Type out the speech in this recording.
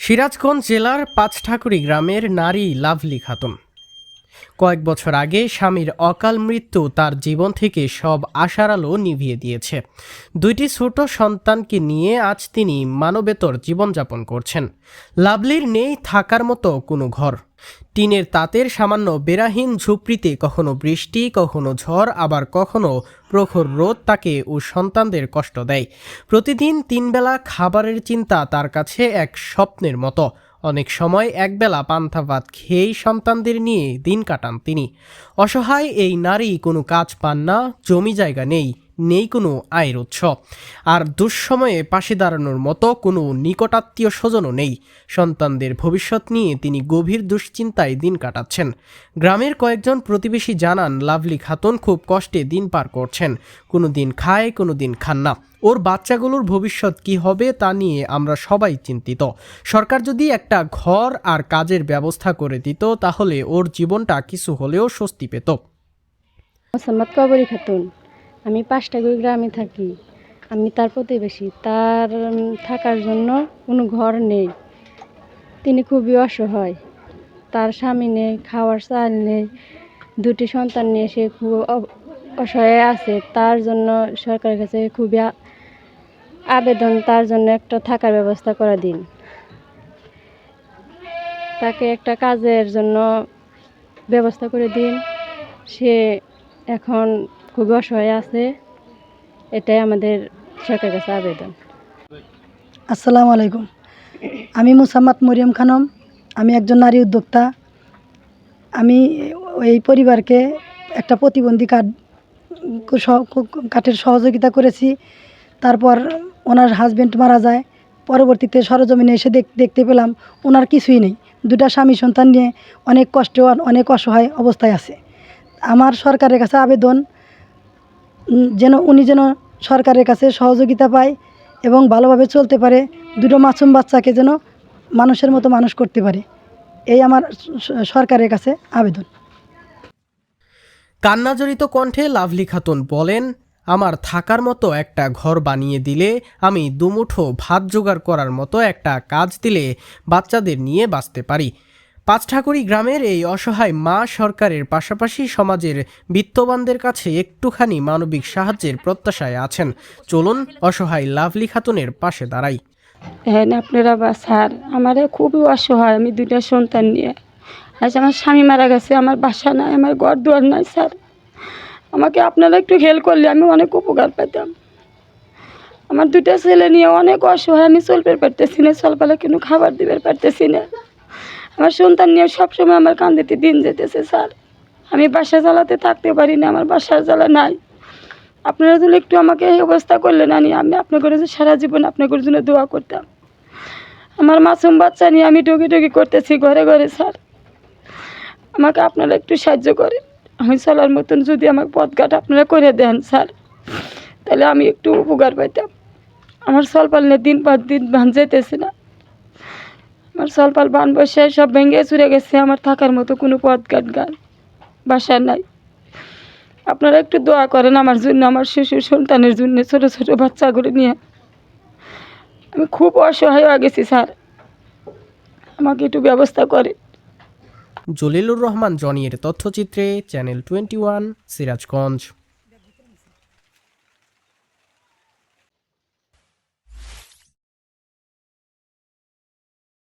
সিরাজগঞ্জ জেলার পাঁচঠাকুরি গ্রামের নারী লাভলি খাতুন কয়েক বছর আগে স্বামীর অকাল মৃত্যু তার জীবন থেকে সব আশার আলো নিভিয়ে দিয়েছে। দুইটি ছোট সন্তানকে নিয়ে আজ তিনি মানবেতর জীবনযাপন করছেন। লাভলির নেই থাকার মতো কোনো ঘর। টিনের তাতের সামান্য বেড়াহীন ঝুপড়িতে কখনো বৃষ্টি, কখনো ঝড়, আবার কখনো প্রখর রোদ তাকে ও সন্তানদের কষ্ট দেয়। প্রতিদিন 3 বেলা খাবারের চিন্তা তার কাছে এক স্বপ্নের মতো। অনেক সময় একবেলা পান্তা ভাত খেয়েই সন্তানদের নিয়ে দিন কাটান তিনি। অসহায় এই নারী কোনো কাজ পান না, জমি জায়গা নেই কোনো আয়ের উৎস, আর দুঃসময়ে পাশে দাঁড়ানোর মতো কোনো নিকটাত্মীয় স্বজনও নেই। সন্তানদের ভবিষ্যৎ নিয়ে তিনি গভীর দুশ্চিন্তায় দিন কাটাচ্ছেন। গ্রামের কয়েকজন প্রতিবেশী জানান, লাভলি খাতুন খুব কষ্টে দিন পার করছেন। কোনো দিন খায়, কোনো দিন খান না। ওর বাচ্চাগুলোর ভবিষ্যৎ কি হবে তা নিয়ে আমরা সবাই চিন্তিত। সরকার যদি একটা ঘর আর কাজের ব্যবস্থা করে দিত, তাহলে ওর জীবনটা কিছু হলেও স্বস্তি পেত। মোসাম্মদ কবরী খাতুন, আমি পাঁচঠাকুরি গ্রামে থাকি। আমি তার প্রতিবেশী। তার থাকার জন্য কোনো ঘর নেই। তিনি খুবই অসহায়। তার স্বামী নেই, খাওয়ার চাল নেই, 2টি সন্তান নিয়ে সে খুব অসহায় আছে। তার জন্য সরকারের কাছে খুবই আবেদন, তার জন্য একটা থাকার ব্যবস্থা করে দিন। তাকে একটা কাজের জন্য ব্যবস্থা করে দিন। সে এখন খুবই অসহায় আছে, এটাই আমাদের সরকারের কাছে আবেদন। আসসালামু আলাইকুম। আমি মোসাম্মদ মরিয়ম খানম। আমি একজন নারী উদ্যোক্তা। আমি এই পরিবারকে একটা প্রতিবন্ধী কাঠের সহযোগিতা করেছি। তারপর ওনার হাজব্যান্ড মারা যায়। পরবর্তীতে সরজমিনে এসে দেখতে পেলাম ওনার কিছুই নেই। 2টা স্বামী সন্তান নিয়ে অনেক কষ্টে, অনেক অসহায় অবস্থায় আছে। আমার সরকারের কাছে আবেদন, উনি যেন সরকারের কাছে সহযোগিতা পায় এবং ভালোভাবে চলতে পারে। 2টো মাসুম বাচ্চাকে যেন মানুষের মতো মানুষ করতে পারে, এই আমার সরকারের কাছে আবেদন। কান্নাজড়িত কণ্ঠে লাভলি খাতুন বলেন, আমার থাকার মতো একটা ঘর বানিয়ে দিলে, আমি দুমুঠো ভাত জোগাড় করার মতো একটা কাজ দিলে বাচ্চাদের নিয়ে বাঁচতে পারি। পাঁচঠাকুরি গ্রামের এই অসহায় মা সরকারের পাশাপাশি সমাজের বিত্তবানদের কাছে একটুখানি মানবিক সাহায্যের প্রত্যাশায় আছেন। চলুন অসহায় লাভলি খাতুনের পাশে দাঁড়াই। হ্যাঁ, আপনারা স্যার, আমারে খুবই অসহায়। আমি 2টা সন্তান নিয়ে আজ আমার স্বামী মারা গেছে, আমার বাসা নাই, আমার ঘর দুয়ার নাই। স্যার, আমাকে আপনারা একটু হেল্প করলে আমি অনেক উপকার পেতাম। আমার 2টা ছেলে নিয়ে অনেক অসহায়, আমি চলতে পারতেছি না, সকালে কিন্তু খাবার দিতে পারতেছি না। আমার সন্তান নিয়ে সবসময় আমার কান্দিতে দিন যেতেছে। স্যার, আমি বাসা চালাতে থাকতে পারি না, আমার বাসার জ্বালা নাই। আপনারা যদি একটু আমাকে এই অবস্থা করলেন, আমি আপনাদের সারা জীবন আপনাদের জন্য দোয়া করতাম। আমার মাসুম বাচ্চা নিয়ে আমি টুকি করতেছি ঘরে ঘরে। স্যার, আমাকে আপনারা একটু সাহায্য করেন। আমি চলার মতন যদি আমাকে পথঘাট আপনারা করে দেন স্যার, তাহলে আমি একটু উপকার পাইতাম। আমার সলপাল নিয়ে দিন পর দিন বান যেতেছে না। আমার সলপাল বান বসে সব ভেঙে চুরে গেছে। আমার থাকার মতো কোনো পথঘাট বাসা নাই। আপনারা একটু দোয়া করেন আমার জন্য, আমার শিশু সন্তানের জন্য, ছোট ছোট বাচ্চাগুলো নিয়ে আমি খুব অসহায় হয়ে গেছি। স্যার, আমাকে একটু ব্যবস্থা করে। জলিলুর রহমান জনির তথ্যচিত্রে চ্যানেল 21, সিরাজগঞ্জ।